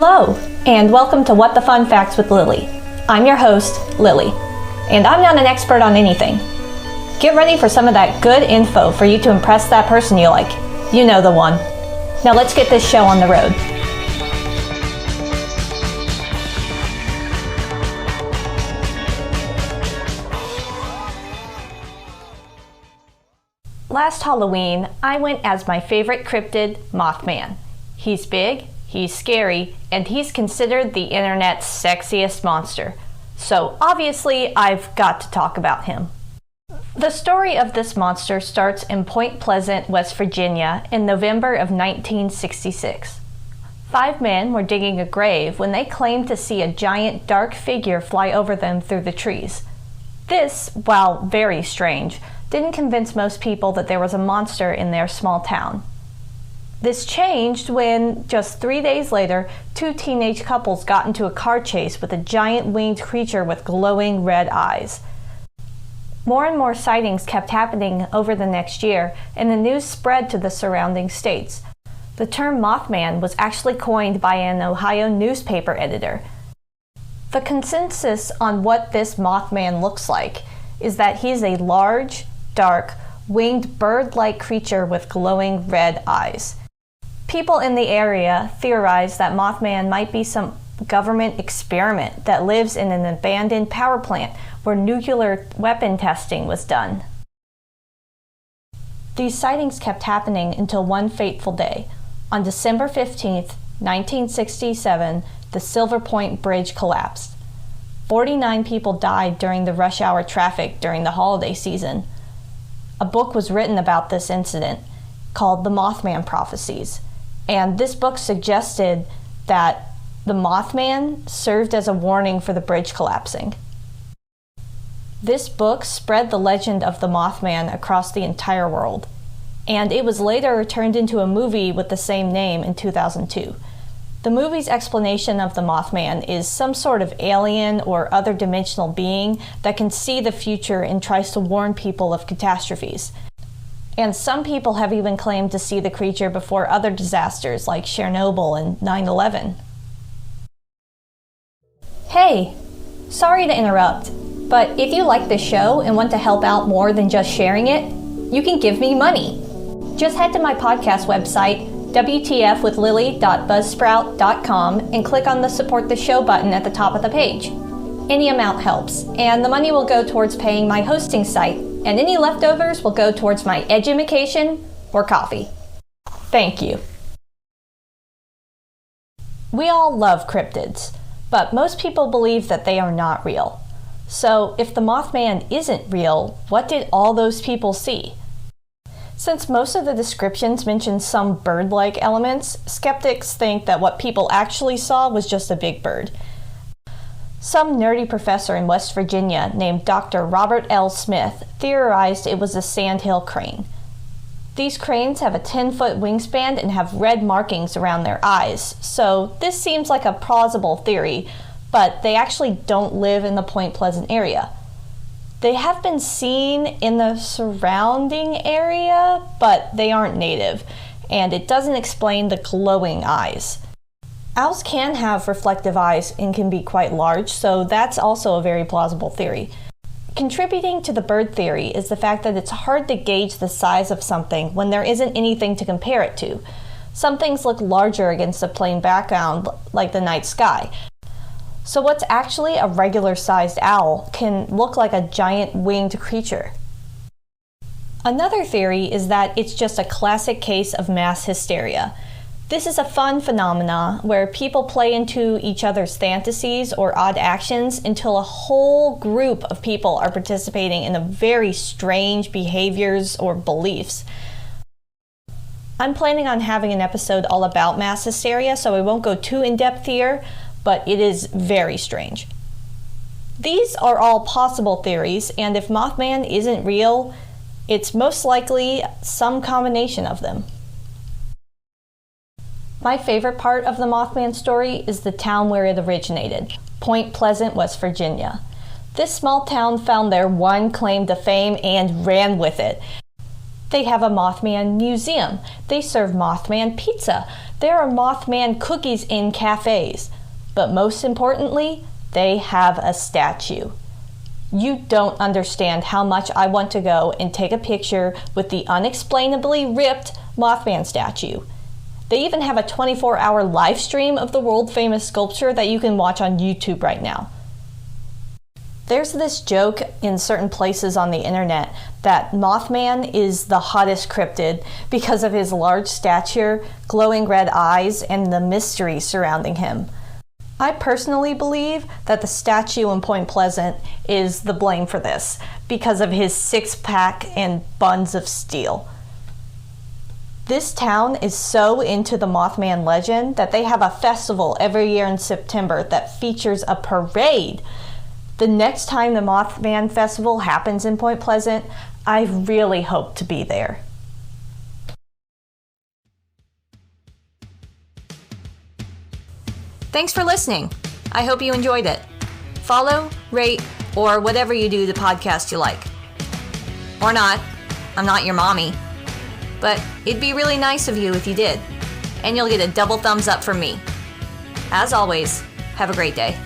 Hello, and welcome to What the Fun Facts with Lily. I'm your host, Lily, and I'm not an expert on anything. Get ready for some of that good info for you to impress that person you like. You know the one. Now let's get this show on the road. Last Halloween, I went as my favorite cryptid, Mothman. He's big, he's scary, and he's considered the internet's sexiest monster. So obviously, I've got to talk about him. The story of this monster starts in Point Pleasant, West Virginia in November of 1966. 5 men were digging a grave when they claimed to see a giant dark figure fly over them through the trees. This, while very strange, didn't convince most people that there was a monster in their small town. This changed when, just 3 days later, 2 teenage couples got into a car chase with a giant winged creature with glowing red eyes. More and more sightings kept happening over the next year, and the news spread to the surrounding states. The term Mothman was actually coined by an Ohio newspaper editor. The consensus on what this Mothman looks like is that he's a large, dark, winged bird-like creature with glowing red eyes. People in the area theorize that Mothman might be some government experiment that lives in an abandoned power plant where nuclear weapon testing was done. These sightings kept happening until one fateful day. On December 15th, 1967, the Silver Point Bridge collapsed. 49 people died during the rush hour traffic during the holiday season. A book was written about this incident called The Mothman Prophecies, and this book suggested that the Mothman served as a warning for the bridge collapsing. This book spread the legend of the Mothman across the entire world, and it was later turned into a movie with the same name in 2002. The movie's explanation of the Mothman is some sort of alien or other dimensional being that can see the future and tries to warn people of catastrophes. And some people have even claimed to see the creature before other disasters like Chernobyl and 9/11. Hey, sorry to interrupt, but if you like this show and want to help out more than just sharing it, you can give me money. Just head to my podcast website, wtfwithlily.buzzsprout.com, and click on the Support the Show button at the top of the page. Any amount helps, and the money will go towards paying my hosting site, and any leftovers will go towards my edumacation or coffee. Thank you. We all love cryptids, but most people believe that they are not real. So if the Mothman isn't real, what did all those people see? Since most of the descriptions mention some bird-like elements, skeptics think that what people actually saw was just a big bird. Some nerdy professor in West Virginia named Dr. Robert L. Smith theorized it was a sandhill crane. These cranes have a 10-foot wingspan and have red markings around their eyes, so this seems like a plausible theory, but they actually don't live in the Point Pleasant area. They have been seen in the surrounding area, but they aren't native, and it doesn't explain the glowing eyes. Owls can have reflective eyes and can be quite large, so that's also a very plausible theory. Contributing to the bird theory is the fact that it's hard to gauge the size of something when there isn't anything to compare it to. Some things look larger against a plain background, like the night sky. So what's actually a regular-sized owl can look like a giant winged creature. Another theory is that it's just a classic case of mass hysteria. This is a fun phenomenon where people play into each other's fantasies or odd actions until a whole group of people are participating in a very strange behaviors or beliefs. I'm planning on having an episode all about mass hysteria, so I won't go too in-depth here, but it is very strange. These are all possible theories, and if Mothman isn't real, it's most likely some combination of them. My favorite part of the Mothman story is the town where it originated, Point Pleasant, West Virginia. This small town found their one claim to fame and ran with it. They have a Mothman museum. They serve Mothman pizza. There are Mothman cookies in cafes. But most importantly, they have a statue. You don't understand how much I want to go and take a picture with the unexplainably ripped Mothman statue. They even have a 24-hour live stream of the world-famous sculpture that you can watch on YouTube right now. There's this joke in certain places on the internet that Mothman is the hottest cryptid because of his large stature, glowing red eyes, and the mystery surrounding him. I personally believe that the statue in Point Pleasant is the blame for this because of his six-pack and buns of steel. This town is so into the Mothman legend that they have a festival every year in September that features a parade. The next time the Mothman Festival happens in Point Pleasant, I really hope to be there. Thanks for listening. I hope you enjoyed it. Follow, rate, or whatever you do the podcast you like. Or not. I'm not your mommy. But it'd be really nice of you if you did. And you'll get a double thumbs up from me. As always, have a great day.